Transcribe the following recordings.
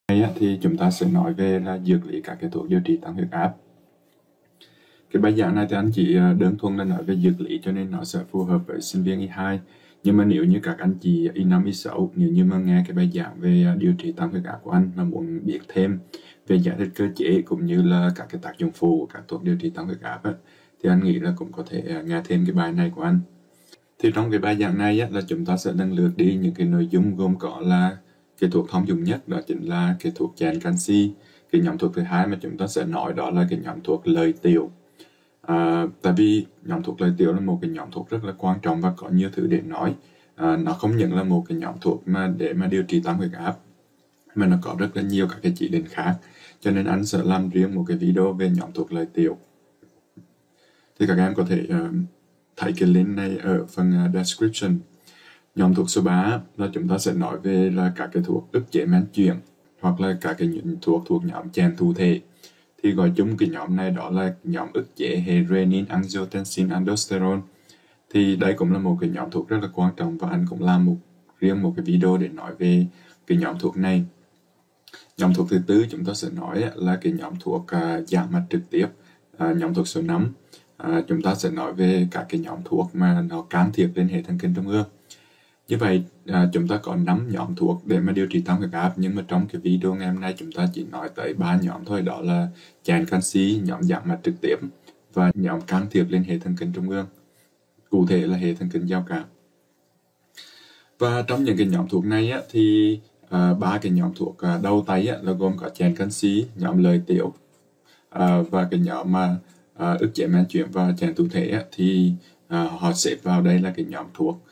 Đây thì chúng ta sẽ nói về là dược lý các cái thuốc điều trị tăng huyết áp. Cái bài giảng này thì anh chỉ đơn thuần là nói về dược lý cho nên nó sẽ phù hợp với sinh viên Y2. Nhưng mà nếu như các anh chị Y5, Y6, nếu như mà nghe cái bài giảng về điều trị tăng huyết áp của anh mà muốn biết thêm về giải thích cơ chế cũng như là các cái tác dụng phụ của các thuốc điều trị tăng huyết áp thì anh nghĩ là cũng có thể nghe thêm cái bài này của anh. Thì trong cái bài giảng này là chúng ta sẽ lần lượt đi những cái nội dung gồm có là cái thuốc thông dụng nhất, đó chính là cái thuốc chèn canxi. Cái nhóm thuốc thứ hai mà chúng ta sẽ nói đó là cái nhóm thuốc lợi tiểu. Tại vì nhóm thuốc lợi tiểu là một cái nhóm thuốc rất là quan trọng và có nhiều thứ để nói. Nó không những là một cái nhóm thuốc mà để mà điều trị tăng huyết áp, mà nó có rất là nhiều các cái chỉ định khác. Cho nên anh sẽ làm riêng một cái video về nhóm thuốc lợi tiểu. Thì các em có thể thấy cái link này ở phần description. Nhóm thuốc số 3 là chúng ta sẽ nói về là các cái thuốc ức chế men chuyển hoặc là các cái thuốc thuộc nhóm chèn thụ thể. Thì gọi chung cái nhóm này đó là nhóm ức chế hệ renin, angiotensin, aldosterone. Thì đây cũng là một cái nhóm thuốc rất là quan trọng và anh cũng làm riêng một cái video để nói về cái nhóm thuốc này. Nhóm thuốc thứ tư chúng ta sẽ nói là cái nhóm thuốc giảm mạch trực tiếp. Nhóm thuốc số 5 chúng ta sẽ nói về các cái nhóm thuốc mà nó can thiệp lên hệ thần kinh trung ương. Như vậy chúng ta có 5 nhóm thuốc để mà điều trị tăng huyết áp, nhưng mà trong cái video ngày hôm nay chúng ta chỉ nói tới 3 nhóm thôi, đó là chèn canxi, nhóm giảm mạch trực tiếp và nhóm can thiệp lên hệ thần kinh trung ương, cụ thể là hệ thần kinh giao cảm. Và trong những cái nhóm thuốc này thì 3 cái nhóm thuốc đầu tay là gồm có chèn canxi, nhóm lợi tiểu và cái nhóm mà ức chế men chuyển và chèn thụ thể thì họ xếp vào đây là cái nhóm thuốc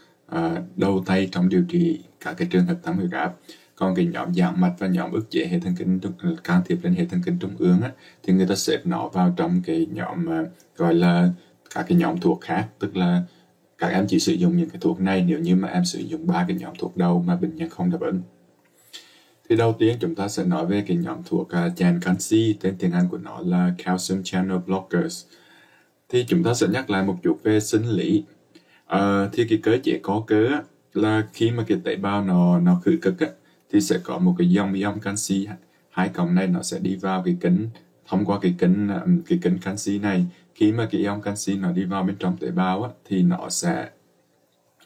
đầu tay trong điều trị các cái trường hợp tăng huyết áp. Còn cái nhóm giảm mạch và nhóm ức chế hệ thần kinh can thiệp lên hệ thần kinh trung ương thì người ta xếp nó vào trong cái nhóm gọi là các cái nhóm thuốc khác, tức là các em chỉ sử dụng những cái thuốc này nếu như mà em sử dụng 3 cái nhóm thuốc đầu mà bệnh nhân không đáp ứng. Thì đầu tiên chúng ta sẽ nói về cái nhóm thuốc chèn canxi, tên tiếng Anh của nó là calcium channel blockers. Thì chúng ta sẽ nhắc lại một chút về sinh lý. Thì cái cơ chế có cơ là khi mà cái tế bào nó khử cực thì sẽ có một cái dòng ion canxi, hai cổng này nó sẽ đi vào cái kính, thông qua cái kính canxi này. Khi mà cái ion canxi nó đi vào bên trong tế bào thì nó sẽ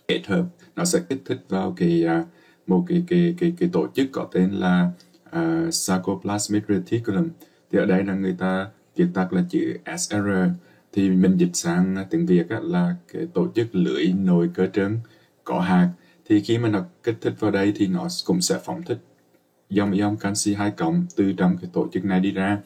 kết hợp, nó sẽ kích thích vào một cái tổ chức có tên là sarcoplasmic reticulum. Thì ở đây là người ta viết tắt là chữ SR, thì mình dịch sang tiếng Việt là cái tổ chức lưỡi nồi cơ trơn có hạt. Thì khi mà nó kích thích vào đây thì nó cũng sẽ phóng thích dòng ion canxi hai cộng từ trong cái tổ chức này đi ra,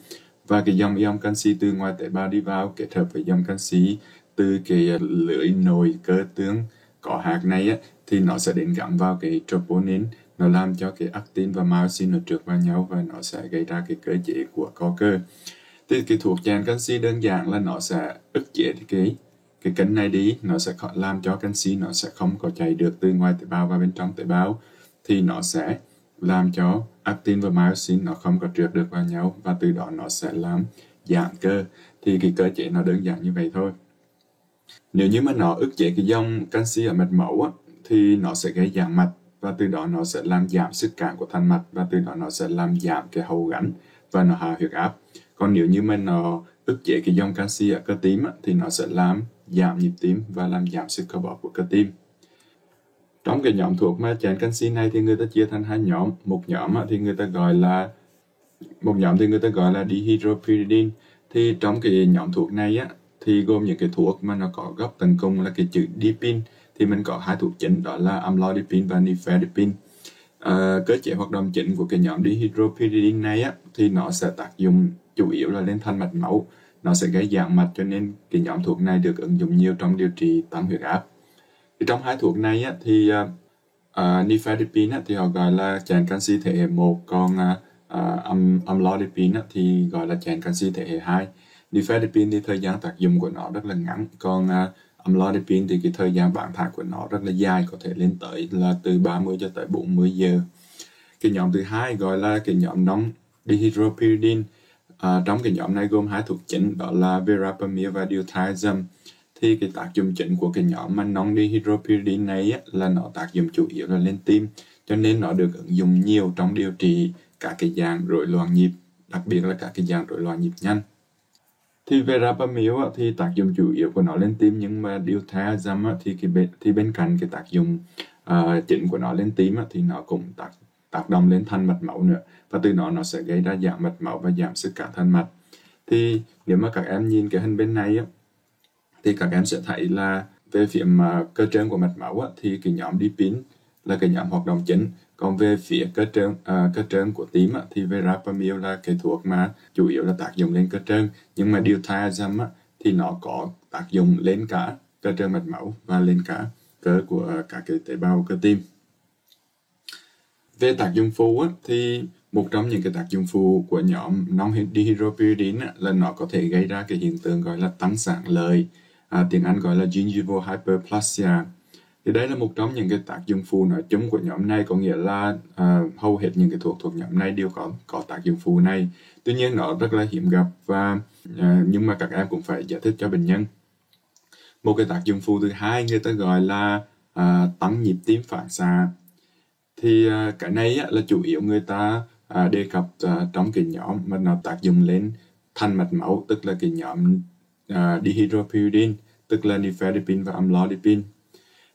và cái dòng ion canxi từ ngoài tế bào đi vào kết hợp với dòng canxi từ cái lưỡi nồi cơ tương có hạt này thì nó sẽ đến gắn vào cái troponin, nó làm cho cái actin và myosin nó trượt vào nhau và nó sẽ gây ra cái cơ chế của co cơ. Thì cái thuốc chèn canxi đơn giản là nó sẽ ức chế cái kính này đi, nó sẽ làm cho canxi nó sẽ không có chạy được từ ngoài tế bào vào bên trong tế bào, thì nó sẽ làm cho actin và myosin nó không có trượt được vào nhau và từ đó nó sẽ làm giảm cơ. Thì cái cơ chế nó đơn giản như vậy thôi. Nếu như mà nó ức chế cái dòng canxi ở mạch máu thì nó sẽ gây giãn mạch và từ đó nó sẽ làm giảm sức cản của thành mạch và từ đó nó sẽ làm giảm cái hậu gắn và nó hạ huyết áp. Còn nếu như mà nó ức chế cái dòng canxi ở cơ tim thì nó sẽ làm giảm nhịp tim và làm giảm sức co bóp của cơ tim. Trong cái nhóm thuốc mà chèn canxi này thì người ta chia thành hai nhóm. Một nhóm thì người ta gọi là dihydropyridine. Thì trong cái nhóm thuốc này thì gồm những cái thuốc mà nó có gốc tận cùng là cái chữ dipin. Thì mình có hai thuốc chính đó là amlodipine và nifedipine. Cơ chế hoạt động chính của cái nhóm dihydropyridine này thì nó sẽ tác dụng chủ yếu là lên thành mạch máu, nó sẽ gây giãn mạch, cho nên cái nhóm thuốc này được ứng dụng nhiều trong điều trị tăng huyết áp. Thì trong hai thuốc này thì nifedipine thì họ gọi là chèn canxi thể hệ 1, còn amlodipine thì gọi là chèn canxi thể hệ 2. Nifedipine thì thời gian tác dụng của nó rất là ngắn, còn amlodipine thì cái thời gian bán thải của nó rất là dài, có thể lên tới là từ 30 cho tới 40 giờ. Cái nhóm thứ hai gọi là cái nhóm non dihydropyridine. Trong cái nhóm này gồm hai thuốc chính đó là verapamil và diltiazem. Thì cái tác dụng chính của cái nhóm mà non dihydropyridine này là nó tác dụng chủ yếu là lên tim, cho nên nó được ứng dụng nhiều trong điều trị các cái dạng rối loạn nhịp, đặc biệt là các cái dạng rối loạn nhịp nhanh. Thì verapamil thì tác dụng chủ yếu của nó lên tim, nhưng mà diltiazem thì bên cạnh cái tác dụng chính của nó lên tim thì nó cũng tác động lên thành mạch máu nữa, và từ đó nó sẽ gây ra giảm mạch máu và giảm sức cản thành mạch. Thì nếu mà các em nhìn cái hình bên này thì các em sẽ thấy là về phía cơ trơn của mạch máu thì cái nhóm dipin là cái nhóm hoạt động chính, còn về phía cơ trơn của tim thì verapamil là cái thuốc mà chủ yếu là tác dụng lên cơ trơn, nhưng mà diltiazem thì nó có tác dụng lên cả cơ trơn mạch máu và lên cả cơ của các cái tế bào cơ tim. Về tác dụng phụ thì một trong những cái tác dụng phụ của nhóm non-dihydropyridine là nó có thể gây ra cái hiện tượng gọi là tăng sản lợi, tiếng Anh gọi là gingival hyperplasia. Thì đây là một trong những cái tác dụng phụ nói chung của nhóm này, có nghĩa là hầu hết những cái thuốc thuộc nhóm này đều có tác dụng phụ này. Tuy nhiên nó rất là hiếm gặp, và nhưng mà các em cũng phải giải thích cho bệnh nhân. Một cái tác dụng phụ thứ hai người ta gọi là tăng nhịp tim phản xạ. Thì cái này là chủ yếu người ta đề cập trong cái nhóm mà nó tác dụng lên thành mạch máu, tức là cái nhóm dihydropyridine, tức là nifedipine và amlodipine.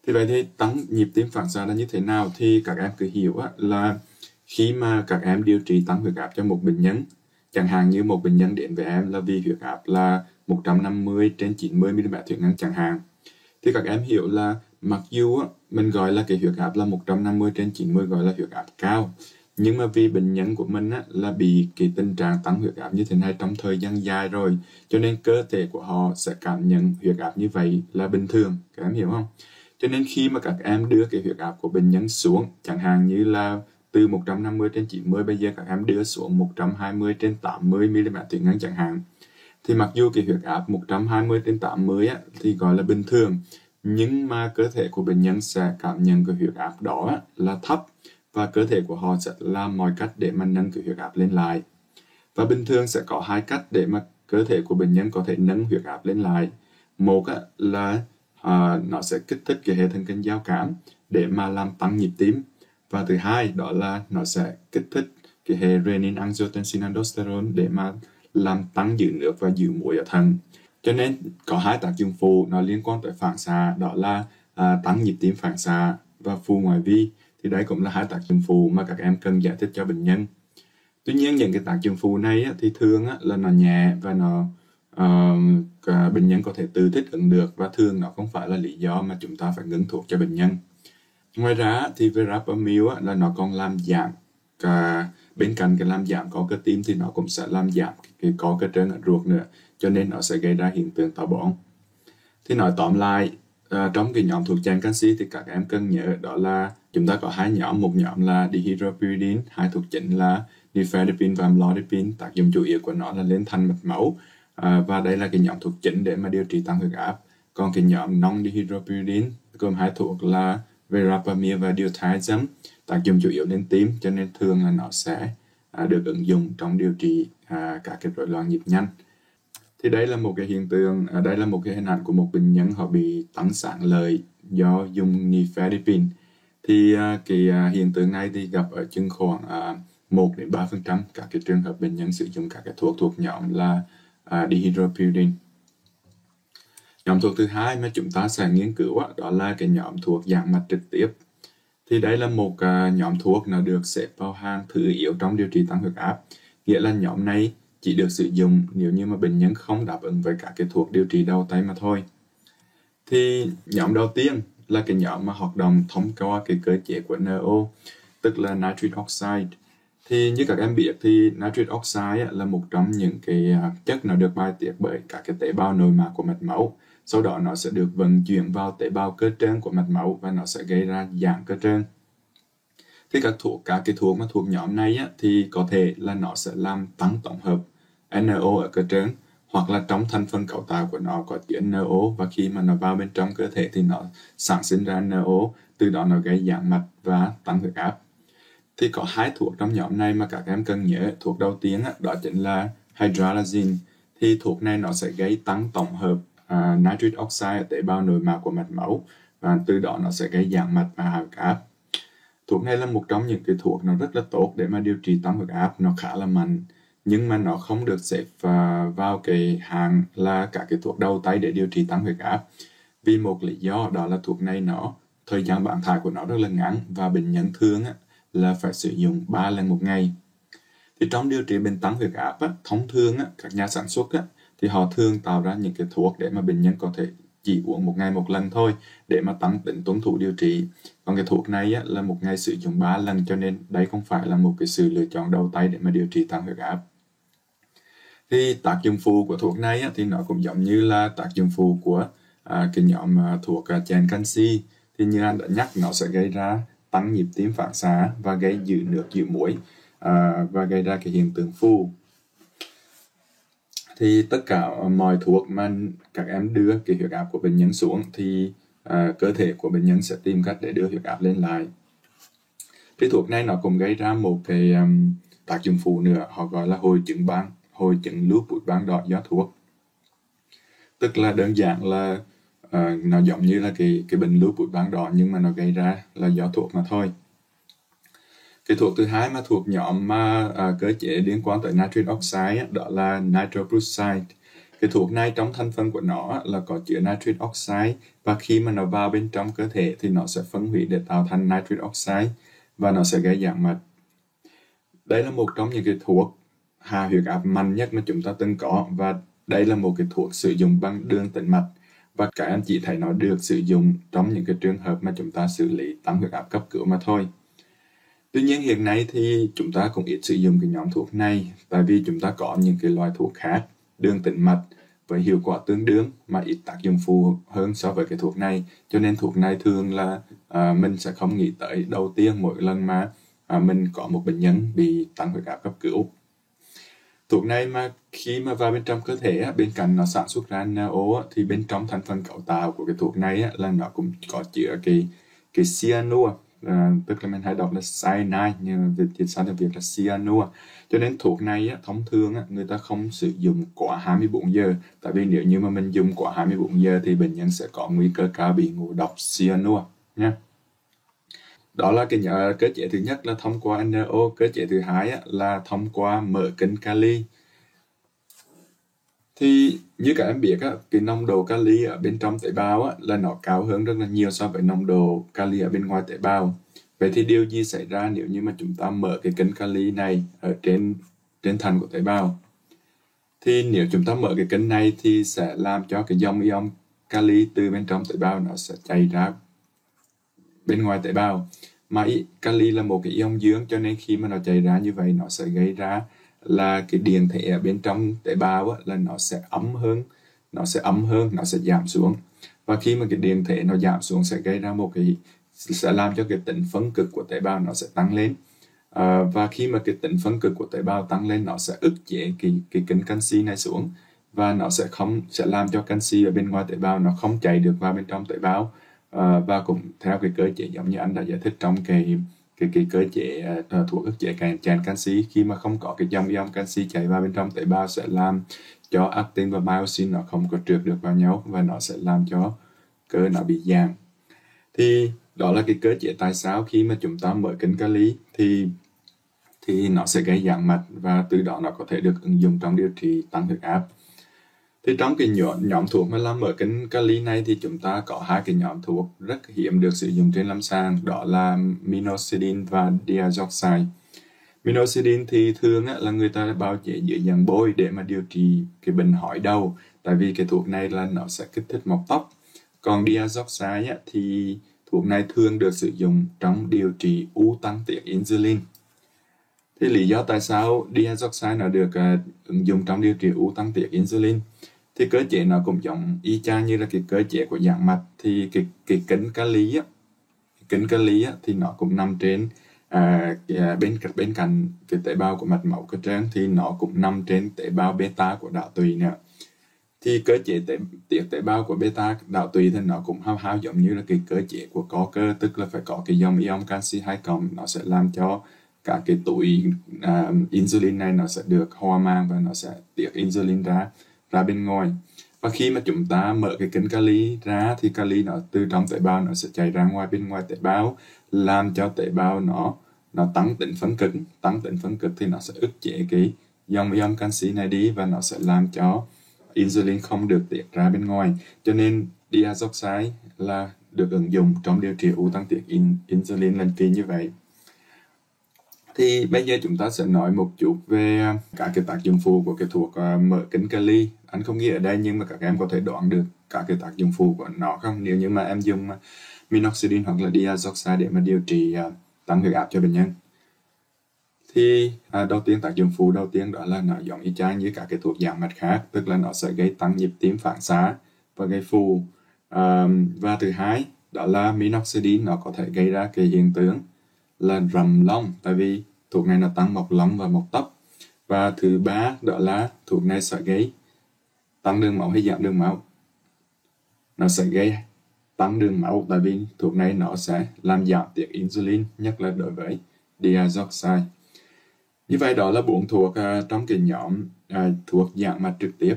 Thì vậy thì tăng nhịp tim phản xạ là như thế nào? Thì các em cứ hiểu là khi mà các em điều trị tăng huyết áp cho một bệnh nhân, chẳng hạn như một bệnh nhân đến với em là vì huyết áp là 150/90 mm thủy ngân chẳng hạn, thì các em hiểu là mặc dù mình gọi là cái huyết áp là 150/90 gọi là huyết áp cao, nhưng mà vì bệnh nhân của mình là bị cái tình trạng tăng huyết áp như thế này trong thời gian dài rồi, cho nên cơ thể của họ sẽ cảm nhận huyết áp như vậy là bình thường. Các em hiểu không? Cho nên khi mà các em đưa cái huyết áp của bệnh nhân xuống, chẳng hạn như là từ 150/90 bây giờ các em đưa xuống 120/80 mm thủy ngân chẳng hạn, thì mặc dù cái huyết áp 120/80 thì gọi là bình thường, nhưng mà cơ thể của bệnh nhân sẽ cảm nhận cái huyết áp đó là thấp, và cơ thể của họ sẽ làm mọi cách để mà nâng cái huyết áp lên lại. Và bình thường sẽ có hai cách để mà cơ thể của bệnh nhân có thể nâng huyết áp lên lại. Một là nó sẽ kích thích cái hệ thần kinh giao cảm để mà làm tăng nhịp tim, và thứ hai đó là nó sẽ kích thích cái hệ renin, angiotensin, aldosterone để mà làm tăng giữ nước và giữ muối ở thận. Cho nên có hai tác dụng phụ nó liên quan tới phản xạ, đó là tăng nhịp tim phản xạ và phù ngoại vi. Thì đấy cũng là hai tác dụng phụ mà các em cần giải thích cho bệnh nhân. Tuy nhiên những cái tác dụng phụ này thì thường là nó nhẹ và bệnh nhân có thể tự thích ứng được, và thường nó không phải là lý do mà chúng ta phải ngừng thuốc cho bệnh nhân. Ngoài ra thì verapamil là nó còn làm giảm bên cạnh cái làm giảm có cơ tim thì nó cũng sẽ làm giảm cái có cơ trơn ở ruột nữa, cho nên nó sẽ gây ra hiện tượng táo bón. Thì nói tóm lại, trong cái nhóm thuốc chèn canxi thì các em cần nhớ đó là chúng ta có hai nhóm, một nhóm là dihydropyridine, hai thuốc chính là nifedipine và amlodipine, tác dụng chủ yếu của nó là lên thành mạch máu, và đây là cái nhóm thuốc chính để mà điều trị tăng huyết áp. Còn cái nhóm non-dihydropyridine gồm hai thuốc là verapamil và diltiazem, tác dụng chủ yếu lên tim, cho nên thường là nó sẽ được ứng dụng trong điều trị các cái rối loạn nhịp nhanh. Thì đây là một cái hiện tượng, đây là một cái hình ảnh của một bệnh nhân họ bị tăng sản lợi do dùng nifedipine. Thì cái hiện tượng này thì gặp ở chừng khoảng 1-3% các cái trường hợp bệnh nhân sử dụng các cái thuốc thuộc nhóm là dihydropyridine. Nhóm thuốc thứ hai mà chúng ta sẽ nghiên cứu đó là cái nhóm thuốc giãn mạch trực tiếp. Thì đây là một nhóm thuốc nó được xếp vào hàng thứ yếu trong điều trị tăng huyết áp, nghĩa là nhóm này chỉ được sử dụng nếu như mà bệnh nhân không đáp ứng với các cái thuốc điều trị đầu tay mà thôi. Thì nhóm đầu tiên là cái nhóm mà hoạt động thông qua cái cơ chế của NO, tức là nitric oxide. Thì như các em biết thì nitric oxide là một trong những cái chất nó được bài tiết bởi các cái tế bào nội mạc của mạch máu. Sau đó nó sẽ được vận chuyển vào tế bào cơ trơn của mạch máu và nó sẽ gây ra giãn cơ trơn. Thì các cái thuốc mà thuộc nhóm này thì có thể là nó sẽ làm tăng tổng hợp NO ở cơ trơn, hoặc là trong thành phần cấu tạo của nó có chứa NO, và khi mà nó vào bên trong cơ thể thì nó sản sinh ra NO, từ đó nó gây giãn mạch và tăng huyết áp. Thì có hai thuốc trong nhóm này mà các em cần nhớ. Thuốc đầu tiên đó chính là hydralazine. Thì thuốc này nó sẽ gây tăng tổng hợp nitric oxide ở tế bào nội mạc của mạch máu, và từ đó nó sẽ gây giãn mạch và hạ huyết áp. Thuốc này là một trong những cái thuốc nó rất là tốt để mà điều trị tăng huyết áp, nó khá là mạnh, nhưng mà nó không được xếp vào cái hạng là các cái thuốc đầu tay để điều trị tăng huyết áp. Vì một lý do đó là thuốc này thời gian bán thải của nó rất là ngắn và bệnh nhân thường là phải sử dụng 3 lần một ngày. Thì trong điều trị bệnh tăng huyết áp thông thường các nhà sản xuất thì họ thường tạo ra những cái thuốc để mà bệnh nhân có thể chỉ uống một ngày một lần thôi để mà tăng tính tuân thủ điều trị. Còn cái thuốc này là một ngày sử dụng 3 lần, cho nên đây không phải là một cái sự lựa chọn đầu tay để mà điều trị tăng huyết áp. Thì tác dụng phụ của thuốc này thì nó cũng giống như là tác dụng phụ của cái nhóm thuốc chèn canxi. Thì như anh đã nhắc, nó sẽ gây ra tăng nhịp tim phản xạ và gây giữ nước giữ muối và gây ra cái hiện tượng phù. Thì tất cả mọi thuốc mà các em đưa cái huyết áp của bệnh nhân xuống thì cơ thể của bệnh nhân sẽ tìm cách để đưa huyết áp lên lại. Cái thuốc này nó cũng gây ra một cái tác dụng phụ nữa, họ gọi là hội chứng lupus ban đỏ do thuốc. Tức là đơn giản là nó giống như là cái bệnh lupus ban đỏ, nhưng mà nó gây ra là do thuốc mà thôi. Cái thuốc thứ hai mà thuộc nhóm cơ chế liên quan tới nitric oxide đó là nitroprusside. Cái thuốc này trong thành phần của nó là có chứa nitric oxide, và khi mà nó vào bên trong cơ thể thì nó sẽ phân hủy để tạo thành nitric oxide và nó sẽ gây giãn mạch. Đây là một trong những cái thuốc hạ huyết áp mạnh nhất mà chúng ta từng có, và đây là một cái thuốc sử dụng bằng đường tĩnh mạch, và các anh chị thấy nó được sử dụng trong những cái trường hợp mà chúng ta xử lý tăng huyết áp cấp cứu mà thôi. Tuy nhiên hiện nay thì chúng ta cũng ít sử dụng cái nhóm thuốc này, tại vì chúng ta có những cái loại thuốc khác đường tĩnh mạch với hiệu quả tương đương mà ít tác dụng phụ hơn so với cái thuốc này, cho nên thuốc này thường là mình sẽ không nghĩ tới đầu tiên mỗi lần mà mình có một bệnh nhân bị tăng huyết áp cấp cứu. Thuốc này mà khi mà vào bên trong cơ thể bên cạnh nó sản xuất ra NO thì bên trong thành phần cấu tạo của cái thuốc này là nó cũng có chứa cái cyanua, tức là mình hay đọc là cyanide, nhưng mà dịch sang tiếng Việt là cyanua. Cho nên thuốc này thông thường người ta không sử dụng quá 24 giờ, tại vì nếu như mà mình dùng quá 24 giờ thì bệnh nhân sẽ có nguy cơ cao bị ngộ độc cyanua nha. Đó là cái cơ chế thứ nhất là thông qua NO. Cơ chế thứ hai là thông qua mỡ kính kali. Thì như các em biết cái nồng độ kali ở bên trong tế bào là nó cao hơn rất là nhiều so với nồng độ kali ở bên ngoài tế bào. Vậy thì điều gì xảy ra nếu như mà chúng ta mở cái kênh kali này ở trên thành của tế bào? Thì nếu chúng ta mở cái kênh này thì sẽ làm cho cái dòng ion kali từ bên trong tế bào nó sẽ chảy ra bên ngoài tế bào. Mà kali là một cái ion dương, cho nên khi mà nó chảy ra như vậy nó sẽ gây ra là cái điện thể ở bên trong tế bào là nó sẽ ấm hơn, nó sẽ giảm xuống. Và khi mà cái điện thể nó giảm xuống sẽ gây ra sẽ làm cho cái tính phân cực của tế bào nó sẽ tăng lên. Và khi mà cái tính phân cực của tế bào tăng lên, nó sẽ ức chế cái kênh canxi này xuống, và nó sẽ làm cho canxi ở bên ngoài tế bào nó không chảy được vào bên trong tế bào. Và cũng theo cái cơ chế giống như anh đã giải thích trong cái cơ chế thuốc ức chế chèn canxi, khi mà không có cái dòng ion canxi chảy vào bên trong tế bào sẽ làm cho actin và myosin nó không có trượt được vào nhau, và nó sẽ làm cho cơ nó bị giãn. Thì đó là cái cơ chế tại sao khi mà chúng ta mở kính kali thì nó sẽ gây giãn mạch, và từ đó nó có thể được ứng dụng trong điều trị tăng huyết áp. Thì trong cái nhóm thuốc mà làm mở kính kali này thì chúng ta có hai cái nhóm thuốc rất hiếm được sử dụng trên lâm sàng, đó là minoxidil và diazoxide. Minoxidil thì thường là người ta bào chế dưới dạng bôi để mà điều trị cái bệnh hói đầu, tại vì cái thuốc này là nó sẽ kích thích mọc tóc. Còn diazoxide thì thuốc này thường được sử dụng trong điều trị u tăng tiết insulin. Thì lý do tại sao diazoxide nó được ứng dụng trong điều trị u tăng tiết insulin thì cơ chế nó cũng giống y chang như là cái cơ chế của giãn mạch. Thì cái kính kali thì nó cũng nằm trên bên cạnh cái tế bào của mạch máu cơ trơn, thì nó cũng nằm trên tế bào beta của đạo tùy nữa. Thì cơ chế tiết tế bào của beta đạo tùy thì nó cũng hao giống như là cái cơ chế của có cơ, tức là phải có cái dòng ion canxi 2+, nó sẽ làm cho cả cái túi insulin này nó sẽ được hòa mang và nó sẽ tiết insulin ra bên ngoài. Và khi mà chúng ta mở cái kênh kali ra thì kali nó từ trong tế bào nó sẽ chạy ra ngoài bên ngoài tế bào, làm cho tế bào nó tăng tính phân cực thì nó sẽ ức chế cái dòng ion canxi này đi, và nó sẽ làm cho insulin không được tiết ra bên ngoài. Cho nên diazoxide là được ứng dụng trong điều trị ưu tăng tiết insulin lần kỳ như vậy. Thì bây giờ chúng ta sẽ nói một chút về các cái tác dụng phụ của cái thuốc mở kính kali. Anh không ghi ở đây nhưng mà các em có thể đoán được các cái tác dụng phụ của nó không, nếu như mà em dùng minoxidil hoặc là diazoxide để mà điều trị tăng huyết áp cho bệnh nhân. Thì đầu tiên, tác dụng phụ đầu tiên đó là nó giống y chang như các cái thuốc giảm mạch khác, tức là nó sẽ gây tăng nhịp tim phản xạ và gây phù. Và thứ hai đó là minoxidil nó có thể gây ra cái hiện tượng là rầm lông, tại vì thuốc này nó tăng mọc lông và mọc tóc. Và thứ ba đó là thuốc này sẽ gây tăng đường máu hay giảm đường máu. Nó sẽ gây tăng đường máu, tại vì thuốc này nó sẽ làm giảm tiết insulin, nhất là đối với diazoxide. Như vậy đó là 4 thuốc trong cái nhóm thuốc giảm mạch trực tiếp.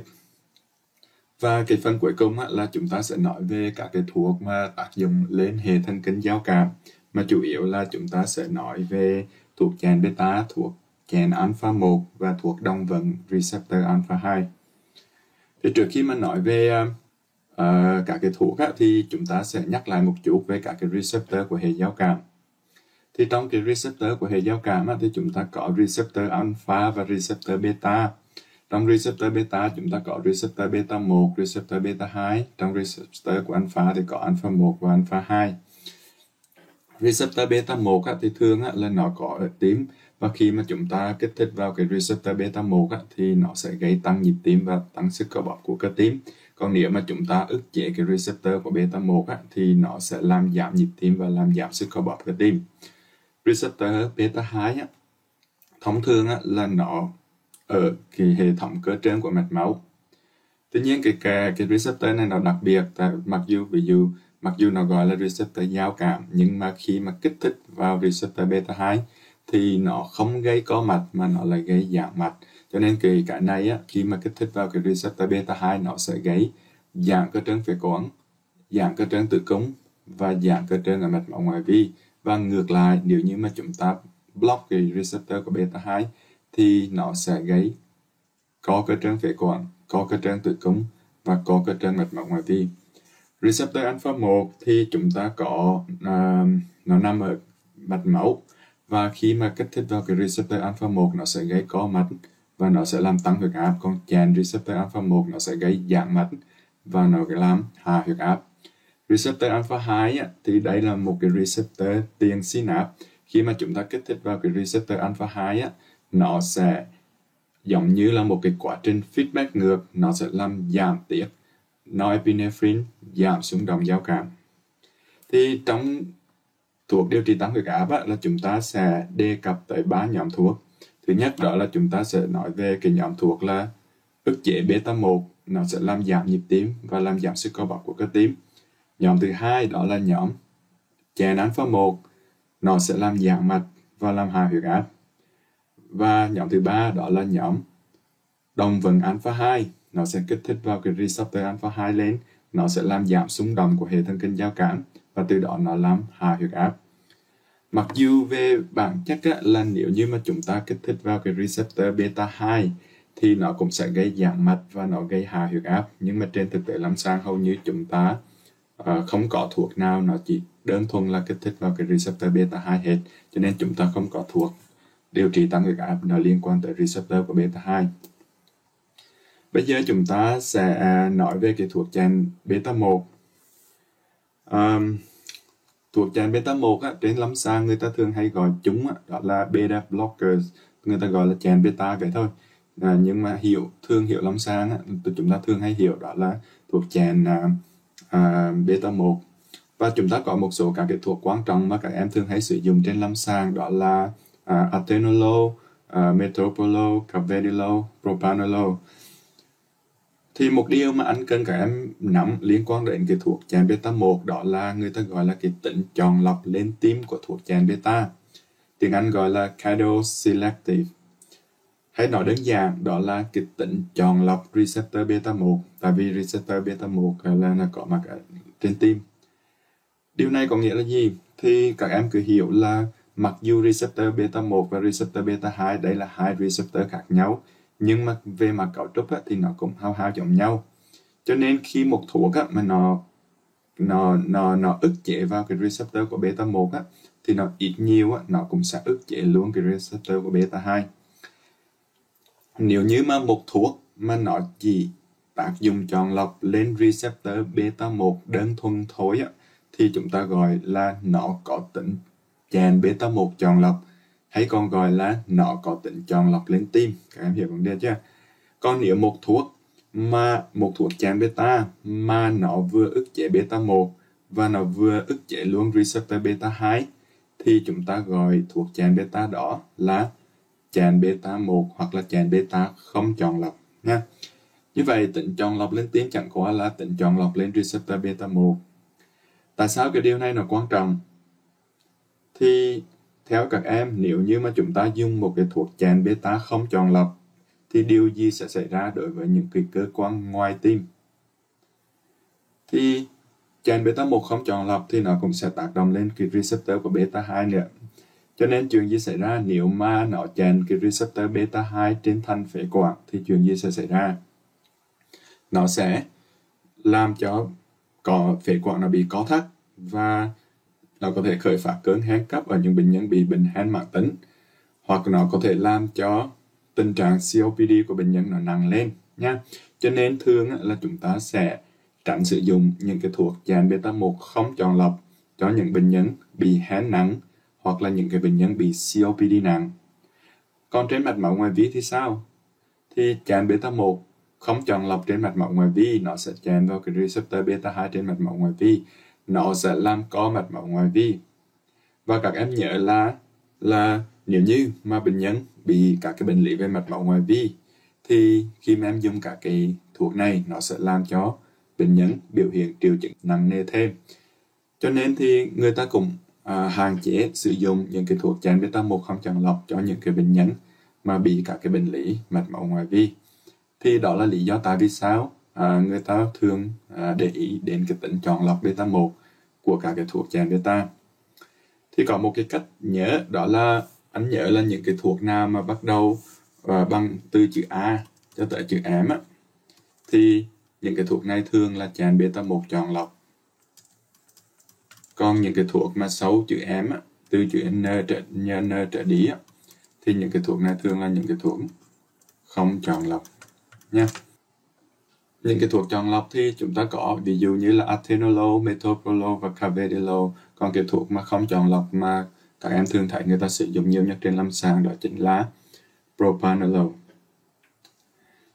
Và cái phần cuối cùng là chúng ta sẽ nói về các cái thuốc mà tác dụng lên hệ thần kinh giao cảm, mà chủ yếu là chúng ta sẽ nói về thuốc chèn beta, thuốc chèn alpha 1 và thuốc đồng vận receptor alpha 2. Thì trước khi mà nói về các cái thuốc thì chúng ta sẽ nhắc lại một chút về các cái receptor của hệ giao cảm. Thì trong cái receptor của hệ giao cảm thì chúng ta có receptor alpha và receptor beta. Trong receptor beta chúng ta có receptor beta 1, receptor beta 2. Trong receptor của alpha thì có alpha 1 và alpha 2. Receptor beta 1 thì thường là nó có ở tim, và khi mà chúng ta kích thích vào cái receptor beta 1 thì nó sẽ gây tăng nhịp tim và tăng sức co bóp của cơ tim. Còn nếu mà chúng ta ức chế cái receptor của beta 1 thì nó sẽ làm giảm nhịp tim và làm giảm sức co bóp cơ tim. Receptor beta 2 thông thường là nó ở cái hệ thống cơ trơn của mạch máu. Tuy nhiên cái receptor này nó đặc biệt, mặc dù nó gọi là receptor giao cảm, nhưng mà khi mà kích thích vào receptor beta 2 thì nó không gây co mạch mà nó lại gây giãn mạch. Cho nên cái này khi mà kích thích vào cái receptor beta 2 nó sẽ gây giãn cơ trơn phế quản, giãn cơ trơn tử cung và giãn cơ trơn ở mạch máu ngoại vi. Và ngược lại, nếu như mà chúng ta block cái receptor của beta 2 thì nó sẽ gây co cơ trơn phế quản, co cơ trơn tử cung và co cơ trơn mạch máu ngoại vi. Receptor alpha 1 thì chúng ta có nó nằm ở mạch máu, và khi mà kích thích vào cái receptor alpha 1 nó sẽ gây co mạch và nó sẽ làm tăng huyết áp. Còn chèn receptor alpha 1 nó sẽ gây giãn mạch và nó làm hạ huyết áp. Receptor alpha 2 thì đây là một cái receptor tiền synapse. Khi mà chúng ta kích thích vào cái receptor alpha 2 nó sẽ giống như là một cái quá trình feedback ngược, nó sẽ làm giảm tiết norepinephrine, giảm xung động giao cảm. Thì trong thuốc điều trị tăng huyết áp là chúng ta sẽ đề cập tới 3 nhóm thuốc. Thứ nhất đó là chúng ta sẽ nói về cái nhóm thuốc là ức chế beta 1, nó sẽ làm giảm nhịp tim và làm giảm sức co bóp của cơ tim. Nhóm thứ hai đó là nhóm chèn alpha 1, nó sẽ làm giãn mạch và làm hạ huyết áp. Và nhóm thứ ba đó là nhóm đồng vận alpha 2, nó sẽ kích thích vào cái receptor alpha 2 lên, nó sẽ làm giảm xung động của hệ thần kinh giao cảm và từ đó nó làm hạ huyết áp. Mặc dù về bản chất là nếu như mà chúng ta kích thích vào cái receptor beta 2 thì nó cũng sẽ gây giãn mạch và nó gây hạ huyết áp, nhưng mà trên thực tế lâm sàng hầu như chúng ta không có thuốc nào nó chỉ đơn thuần là kích thích vào cái receptor beta 2 hết, cho nên chúng ta không có thuốc điều trị tăng huyết áp nó liên quan tới receptor của beta 2. Bây giờ chúng ta sẽ nói về cái thuốc chèn beta 1. Thuốc chèn beta 1 trên lâm sàng người ta thường hay gọi chúng đó là beta blockers, người ta gọi là chèn beta vậy thôi. Nhưng mà thương hiệu lâm sàng chúng ta thường hay hiểu đó là thuốc chèn beta 1. Và chúng ta có một số các cái thuốc quan trọng mà các em thường hay sử dụng trên lâm sàng, đó là atenolol, metoprolol, carvedilol, propranolol. Thì một điều mà anh cần các em nắm liên quan đến cái thuốc chèn beta 1 đó là người ta gọi là cái tính chọn lọc lên tim của thuốc chèn beta. Tiếng Anh gọi là cardio selective. Hay nói đơn giản đó là cái tính chọn lọc receptor beta 1, tại vì receptor beta 1 là nó có mặt ở trên tim. Điều này có nghĩa là gì? Thì các em cứ hiểu là mặc dù receptor beta 1 và receptor beta 2 đây là hai receptor khác nhau, nhưng mà về mặt cấu trúc thì nó cũng hao hao giống nhau. Cho nên khi một thuốc mà nó ức chế vào cái receptor của beta 1 thì nó ít nhiều nó cũng sẽ ức chế luôn cái receptor của beta 2. Nếu như mà một thuốc mà nó chỉ tác dụng chọn lọc lên receptor beta 1 đơn thuần thôi thì chúng ta gọi là nó có tính chèn beta 1 chọn lọc, hay còn gọi là nó có tính chọn lọc lên tim. Các em hiểu vấn đề chưa? Còn nếu một thuốc chèn beta mà nó vừa ức chế beta 1 và nó vừa ức chế luôn receptor beta 2 thì chúng ta gọi thuốc chèn beta đó là chèn beta 1 hoặc là chèn beta không chọn lọc nha. Như vậy tính chọn lọc lên tim chẳng qua là tính chọn lọc lên receptor beta 1. Tại sao cái điều này nó quan trọng? Thì theo các em, nếu như mà chúng ta dùng một cái thuốc chèn beta không chọn lọc thì điều gì sẽ xảy ra đối với những cái cơ quan ngoài tim? Thì chèn beta 1 không chọn lọc thì nó cũng sẽ tác động lên cái receptor của beta 2 nữa. Cho nên chuyện gì xảy ra nếu mà nó chèn cái receptor beta 2 trên thành phế quản thì chuyện gì sẽ xảy ra? Nó sẽ làm cho phế quản nó bị co thắt và nó có thể khởi phát cơn hen cấp ở những bệnh nhân bị bệnh hen mãn tính, hoặc nó có thể làm cho tình trạng COPD của bệnh nhân nó nặng lên nha. Cho nên thường là chúng ta sẽ tránh sử dụng những cái thuốc chèn beta 1 không chọn lọc cho những bệnh nhân bị hen nặng hoặc là những cái bệnh nhân bị COPD nặng. Còn trên mạch máu ngoại vi thì sao? Thì chèn beta 1 không chọn lọc trên mạch máu ngoại vi nó sẽ chèn vào cái receptor beta 2 trên mạch máu ngoại vi, nó sẽ làm co mạch máu ngoại vi. Và các em nhớ là nếu như mà bệnh nhân bị các cái bệnh lý về mạch máu ngoại vi thì khi mà em dùng các cái thuốc này nó sẽ làm cho bệnh nhân biểu hiện triệu chứng nặng nề thêm. Cho nên thì người ta cũng hạn chế sử dụng những cái thuốc chèn beta 1 không chọn lọc cho những cái bệnh nhân mà bị các cái bệnh lý mạch máu ngoại vi. Thì đó là lý do tại vì sao người ta thường để ý đến cái tính chọn lọc beta 1 của các cái thuốc chèn beta. Thì có một cái cách nhớ, đó là anh nhớ là những cái thuốc nào mà bắt đầu bằng từ chữ A cho tới chữ M thì những cái thuốc này thường là chèn beta 1 chọn lọc. Còn những cái thuốc mà sau chữ M từ chữ N trở đi thì những cái thuốc này thường là những cái thuốc không chọn lọc nha. Những cái thuốc chọn lọc thì chúng ta có ví dụ như là atenolol, metoprolol và carvedilol. Còn cái thuốc mà không chọn lọc mà các em thường thấy người ta sử dụng nhiều nhất trên lâm sàng đó chính là propranolol.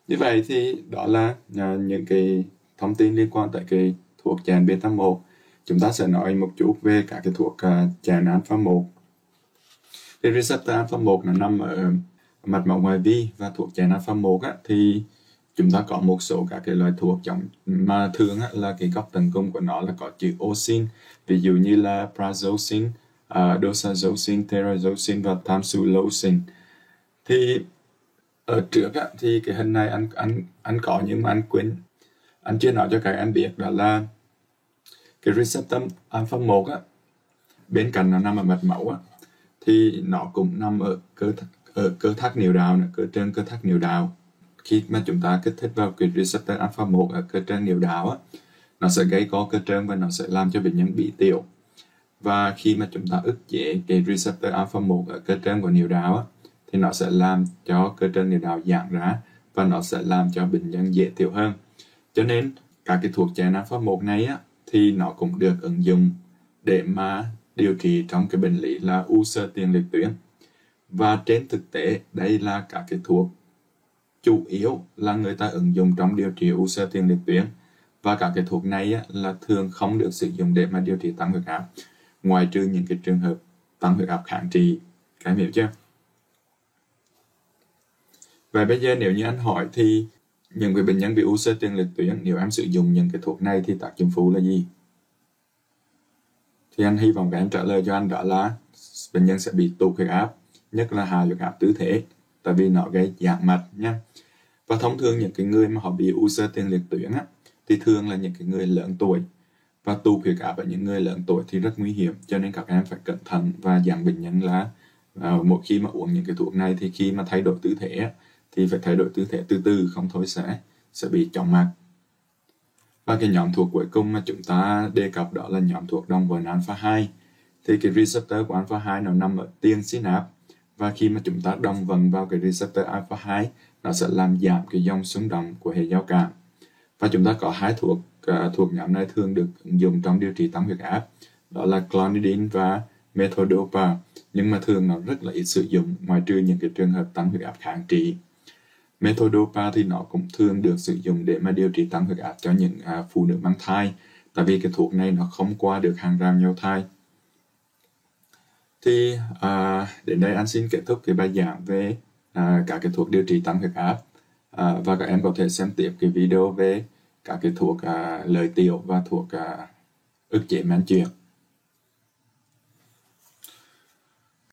Như vậy thì đó là những cái thông tin liên quan tới cái thuốc chèn beta 1. Chúng ta sẽ nói một chút về các cái thuốc chèn alpha 1. Cái receptor alpha 1 nó nằm ở mạch máu ngoại vi, và thuốc chèn alpha 1 thì chúng ta có một số các cái loại thuốc chống mà thường là cái gốc tấn công của nó là có chữ osin, ví dụ như là prazosin, doxazosin, terazosin và tamsulosin. Thì ở trước thì cái hình này anh có nhưng mà anh quên, anh chưa nói cho các em biết, đó là cái receptor alpha 1 bên cạnh nó nằm ở mạch máu thì nó cũng nằm ở cơ thắt niệu đạo, trên cơ thắt niệu đạo. Khi mà chúng ta kích thích vào cái receptor alpha 1 ở cơ trơn niệu đạo nó sẽ gây co cơ trơn và nó sẽ làm cho bệnh nhân bị tiểu. Và khi mà chúng ta ức chế cái receptor alpha 1 ở cơ trơn của niệu đạo thì nó sẽ làm cho cơ trơn niệu đạo giãn ra và nó sẽ làm cho bệnh nhân dễ tiểu hơn. Cho nên các cái thuốc chèn alpha 1 này thì nó cũng được ứng dụng để mà điều trị trong cái bệnh lý là u xơ tiền liệt tuyến. Và trên thực tế đây là các cái thuốc chủ yếu là người ta ứng dụng trong điều trị u xơ tiền liệt tuyến, và các cái thuốc này là thường không được sử dụng để mà điều trị tăng huyết áp, ngoài trừ những cái trường hợp tăng huyết áp kháng trị. Các em hiểu chưa? Vậy bây giờ nếu như anh hỏi thì những cái bệnh nhân bị u xơ tiền liệt tuyến, nếu em sử dụng những cái thuốc này thì tác dụng phụ là gì? Thì anh hy vọng các em trả lời cho anh đó là bệnh nhân sẽ bị tụt huyết áp, nhất là hạ huyết áp tư thế. tại vì nó gây giãn mạch nha. Và thông thường những cái người mà họ bị u xơ tiền liệt tuyến á, thì thường là những cái người lớn tuổi, và tụt huyết áp ở những người lớn tuổi thì rất nguy hiểm, cho nên các em phải cẩn thận và dặn bệnh nhân là mỗi khi mà uống những cái thuốc này thì khi mà thay đổi tư thế á, thì phải thay đổi tư thế từ từ, không thôi sẽ bị chóng mặt. Và cái nhóm thuốc cuối cùng mà chúng ta đề cập đó là nhóm thuốc đồng vần alpha 2. Thì cái receptor của alpha 2 nó nằm ở tiền synapse, và khi mà chúng ta đồng vần vào cái receptor alpha 2, nó sẽ làm giảm cái dòng xung động của hệ giao cảm. Và chúng ta có hai thuốc thuộc nhóm này thường được ứng dụng trong điều trị tăng huyết áp, đó là clonidine và methadone, nhưng mà thường nó rất là ít sử dụng, ngoài trừ những cái trường hợp tăng huyết áp kháng trị. Methadone thì nó cũng thường được sử dụng để mà điều trị tăng huyết áp cho những phụ nữ mang thai, tại vì cái thuốc này nó không qua được hàng rào nhau thai. Thì đến đây anh xin kết thúc cái bài giảng về các cái thuốc điều trị tăng huyết áp, và các em có thể xem tiếp cái video về các cái thuốc lợi tiểu và thuốc ức chế men chuyển.